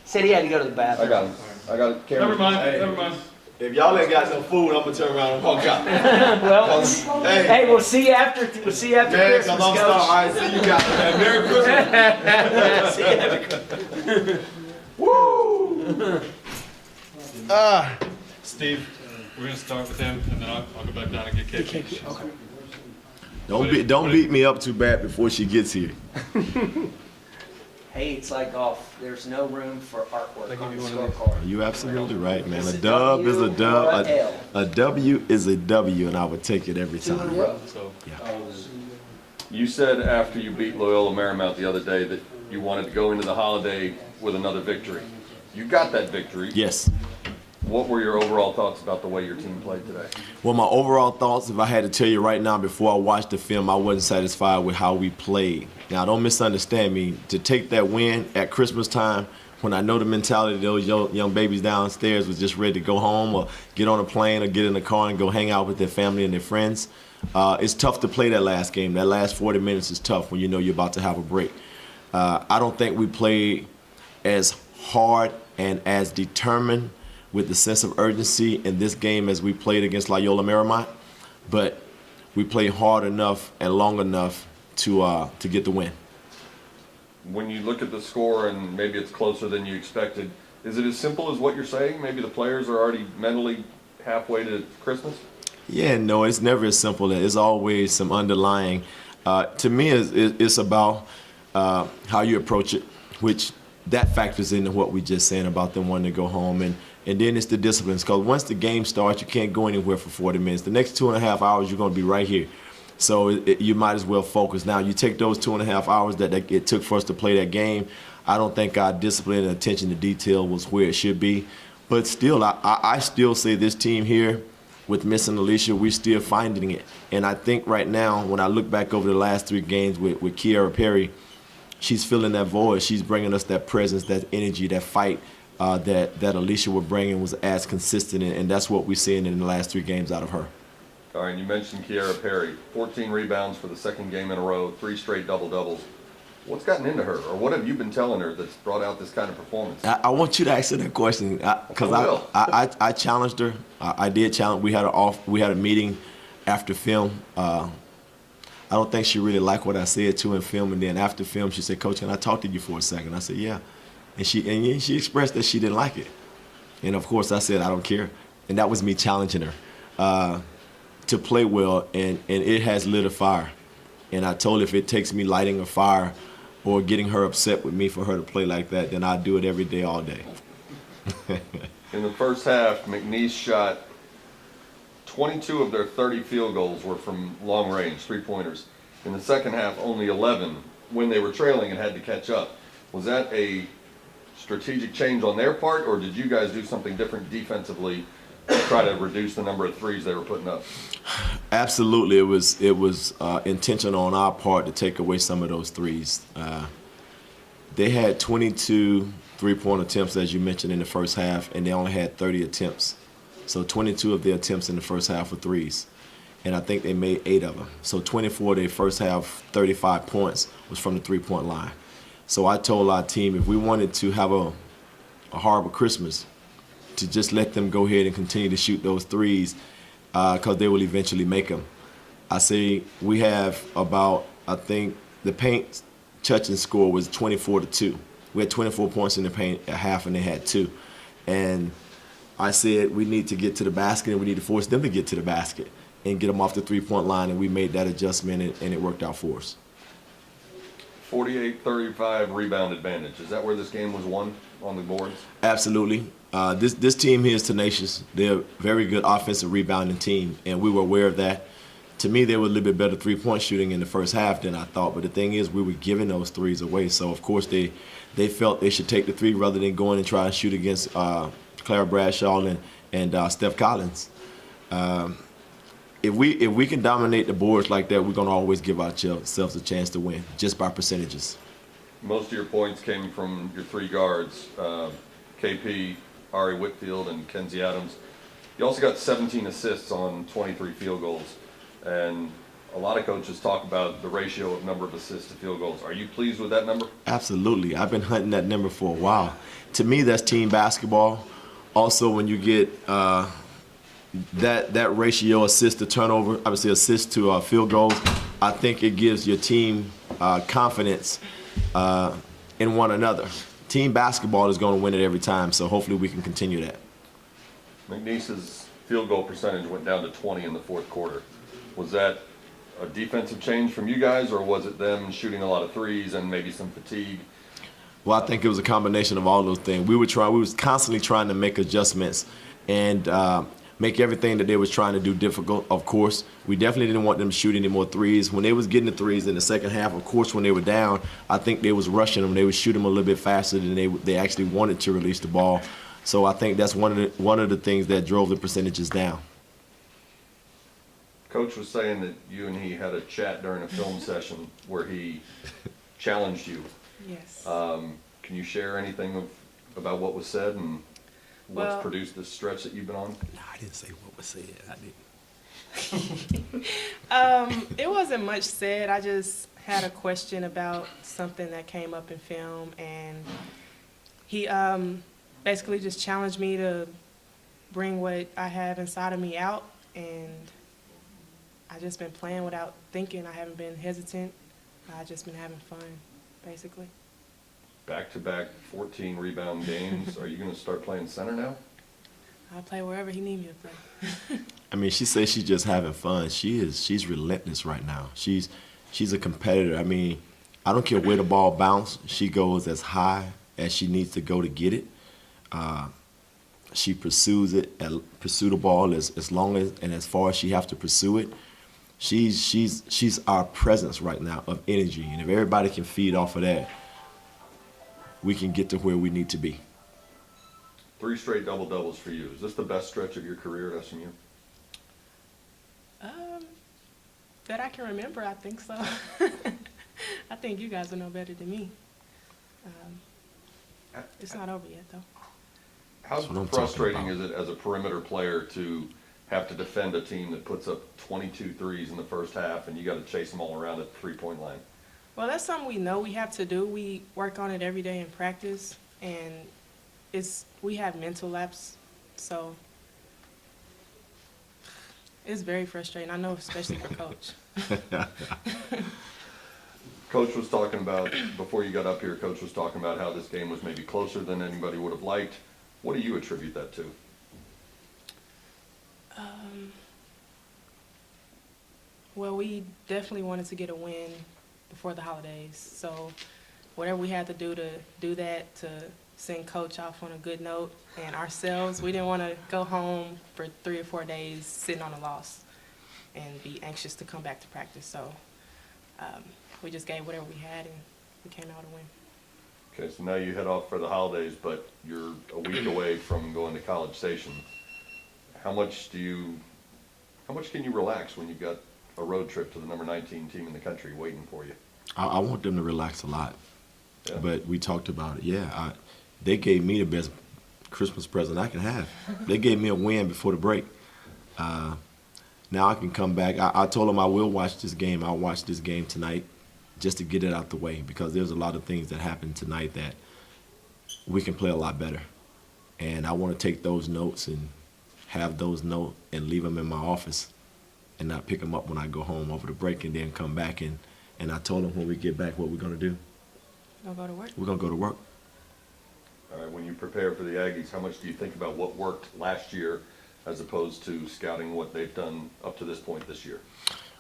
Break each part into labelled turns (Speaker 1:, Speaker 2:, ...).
Speaker 1: Said he had to go to the bathroom.
Speaker 2: I got him. I got it.
Speaker 3: Never mind. Never mind.
Speaker 2: If y'all ain't got no food, I'm gonna turn around and walk out.
Speaker 1: Well, hey, we'll see you after. We'll see you after Christmas,
Speaker 2: I'm
Speaker 1: Coach.
Speaker 2: all right, see you guys, man. Merry Christmas.
Speaker 1: See you after
Speaker 2: Woo!
Speaker 3: Steve, we're gonna start with him, and then I'll go back down and get KP.
Speaker 1: Okay.
Speaker 4: Don't beat me up too bad before she gets here.
Speaker 1: Hey, it's like golf. There's no room for artwork on the scorecard.
Speaker 4: You're absolutely right, man.
Speaker 1: It's
Speaker 4: A
Speaker 1: a
Speaker 4: dub is a
Speaker 1: W
Speaker 4: dub.
Speaker 1: or a L.
Speaker 4: A W is a W, and I would take it every
Speaker 1: 2 in a
Speaker 4: time.
Speaker 1: row.
Speaker 3: So,
Speaker 2: You said after you beat Loyola Marymount the other day that you wanted to go into the holiday with another victory. You got that victory.
Speaker 4: Yes.
Speaker 2: What were your overall thoughts about the way your team played today?
Speaker 4: Well, my overall thoughts, if I had to tell you right now, before I watched the film, I wasn't satisfied with how we played. Now, don't misunderstand me. To take that win at Christmas time, when I know the mentality of those young babies downstairs was just ready to go home or get on a plane or get in the car and go hang out with their family and their friends, it's tough to play that last game. That last 40 minutes is tough when you know you're about to have a break. I don't think we played as hard and as determined with the sense of urgency in this game as we played against Loyola Marymount, but we played hard enough and long enough to get the win.
Speaker 2: When you look at the score and maybe it's closer than you expected, is it as simple as what you're saying? Maybe the players are already mentally halfway to Christmas?
Speaker 4: Yeah, no, it's never as simple. There's always some underlying. To me, it's about how you approach it, which that factors into what we just saying about them wanting to go home. And then it's the disciplines, because once the game starts, you can't go anywhere for 40 minutes. The next 2.5 hours, you're going to be right here. So you might as well focus. Now, you take those 2.5 hours that it took for us to play that game, I don't think our discipline and attention to detail was where it should be. But still, I still say this team here, with missing Alicia, we're still finding it. And I think right now, when I look back over the last 3 games with Kiara Perry, she's filling that void. She's bringing us that presence, that energy, that fight that Alicia was bringing was as consistent, and that's what we're seeing in the last 3 games out of her.
Speaker 2: All right, you mentioned Kiara Perry, 14 rebounds for the 2nd game in a row, 3 straight double-doubles. What's gotten into her, or what have you been telling her that's brought out this kind of performance?
Speaker 4: I want you to answer that question because I challenged her. I did challenge. We had a meeting after film. I don't think she really liked what I said to in film, and then after film, she said, "Coach, can I talk to you for a second?" I said, "Yeah," and she expressed that she didn't like it, and of course I said, "I don't care," and that was me challenging her to play well, and it has lit a fire, and I told her if it takes me lighting a fire or getting her upset with me for her to play like that, then I'll do it every day, all day.
Speaker 2: In the first half, McNeese shot 22 of their 30 field goals were from long range, 3-pointers. In the second half, only 11 when they were trailing and had to catch up. Was that a strategic change on their part, or did you guys do something different defensively to try to reduce the number of threes they were putting up?
Speaker 4: Absolutely, it was intentional on our part to take away some of those threes. They had 22 3-point attempts, as you mentioned, in the first half, and they only had 30 attempts. So 22 of their attempts in the first half were threes, and I think they made 8 of them. So 24 of their first half, 35 points was from the 3-point line. So I told our team if we wanted to have a horrible Christmas, to just let them go ahead and continue to shoot those threes, because they will eventually make them. I say we have about, I think the paint touching score was 24-2. We had 24 points in the paint at half, and they had 2. And I said we need to get to the basket, and we need to force them to get to the basket and get them off the 3-point line, and we made that adjustment, and it worked out for us.
Speaker 2: 48-35 rebound advantage. Is that where this game was won on the boards?
Speaker 4: Absolutely. This team here is tenacious. They're a very good offensive rebounding team, and we were aware of that. To me, they were a little bit better 3-point shooting in the first half than I thought, but the thing is we were giving those threes away. So, of course, they felt they should take the 3 rather than going and try and shoot against Clara Bradshaw and Steph Collins. If we can dominate the boards like that, we're going to always give ourselves a chance to win, just by percentages.
Speaker 2: Most of your points came from your 3 guards, KP, Ari Whitfield, and McKenzie Adams. You also got 17 assists on 23 field goals. And a lot of coaches talk about the ratio of number of assists to field goals. Are you pleased with that number?
Speaker 4: Absolutely. I've been hunting that number for a while. To me, that's team basketball. Also, when you get that ratio assist to turnover, obviously assist to field goals, I think it gives your team confidence in one another. Team basketball is going to win it every time, so hopefully we can continue that.
Speaker 2: McNeese's field goal percentage went down to 20 in the fourth quarter. Was that a defensive change from you guys, or was it them shooting a lot of threes and maybe some fatigue?
Speaker 4: Well, I think it was a combination of all those things. We was constantly trying to make adjustments and make everything that they was trying to do difficult. Of course, we definitely didn't want them to shoot any more threes. When they was getting the threes in the second half, of course, when they were down, I think they was rushing them. They would shoot them a little bit faster than they actually wanted to release the ball. So I think that's one of the things that drove the percentages down.
Speaker 2: Coach was saying that you and he had a chat during a film session where he challenged you.
Speaker 5: Yes.
Speaker 2: Can you share anything about what was said and what's
Speaker 5: Well-
Speaker 2: produced this stretch that you've been on?
Speaker 4: No, I didn't say what was said. I didn't.
Speaker 5: It wasn't much said. I just had a question about something that came up in film, and he basically just challenged me to bring what I have inside of me out, and I just been playing without thinking. I haven't been hesitant. I just been having fun, basically.
Speaker 2: Back-to-back 14 rebound games. Are you going to start playing center now?
Speaker 5: I play wherever he need me to play.
Speaker 4: I mean, she says she's just having fun. She's relentless right now. She's a competitor. I mean, I don't care where the ball bounces. She goes as high as she needs to go to get it. She pursues it, pursue the ball as long as and as far as she has to pursue it. She's our presence right now of energy, and if everybody can feed off of that, we can get to where we need to be.
Speaker 2: 3 straight double-doubles for you. Is this the best stretch of your career at SMU?
Speaker 5: That I can remember, I think so. I think you guys will know better than me. It's not over yet, though.
Speaker 2: How
Speaker 4: That's what I'm
Speaker 2: frustrating
Speaker 4: talking
Speaker 2: is it as a perimeter player to have to defend a team that puts up 22 threes in the first half and you got to chase them all around at the three-point line?
Speaker 5: Well, that's something we know we have to do. We work on it every day in practice, and we have mental laps, so it's very frustrating. I know, especially for Coach.
Speaker 2: Coach was talking about, before you got up here, Coach was talking about how this game was maybe closer than anybody would have liked. What do you attribute that to?
Speaker 5: Well, we definitely wanted to get a win before the holidays, so whatever we had to do that to send Coach off on a good note, and ourselves, we didn't want to go home for 3 or 4 days sitting on a loss and be anxious to come back to practice. So we just gave whatever we had, and we came out a win.
Speaker 2: Okay, so now you head off for the holidays, but you're a week away from going to College Station. How much can you relax when you've got a road trip to the number 19 team in the country waiting for you?
Speaker 4: I want them to relax a lot,
Speaker 2: Yeah.
Speaker 4: but we talked about it. Yeah, they gave me the best Christmas present I can have. They gave me a win before the break. Now I can come back. I told them I will watch this game. I'll watch this game tonight just to get it out the way, because there's a lot of things that happened tonight that we can play a lot better. And I want to take those notes and have those notes and leave them in my office and not pick them up when I go home over the break and then come back. And I told them when we get back what we're going to do.
Speaker 5: Gonna go to work.
Speaker 4: We're going to go to work.
Speaker 2: All right, when you prepare for the Aggies, how much do you think about what worked last year as opposed to scouting what they've done up to this point this year?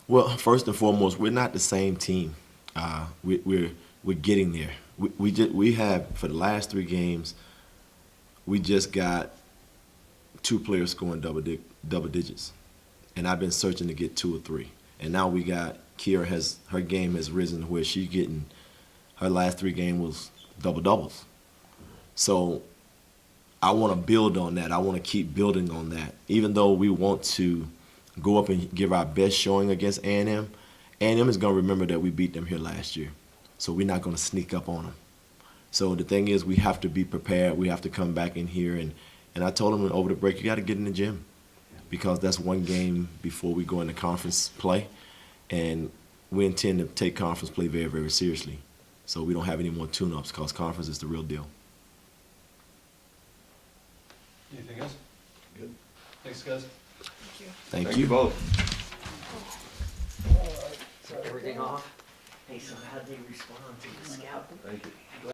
Speaker 4: Well, first and foremost, we're not the same team. We're getting there. We have, for the last 3 games, we just got 2 players scoring double digits, and I've been searching to get 2 or 3. And now we got Kira her game has risen to where she's getting, her last 3 games was double doubles. So I want to build on that. I want to keep building on that. Even though we want to go up and give our best showing against A&M, A&M is going to remember that we beat them here last year. So we're not going to sneak up on them. So the thing is, we have to be prepared. We have to come back in here. And I told them over the break, you got to get in the gym, because that's 1 game before we go into conference play. and we intend to take conference play very, very seriously. So we don't have any more tune-ups because conference is the real deal.
Speaker 3: Anything else? Good. Thanks, guys.
Speaker 4: Thank
Speaker 2: Thank
Speaker 4: you.
Speaker 2: you both.
Speaker 1: Everything off? Hey, so how'd they respond to the scout?
Speaker 2: Thank you.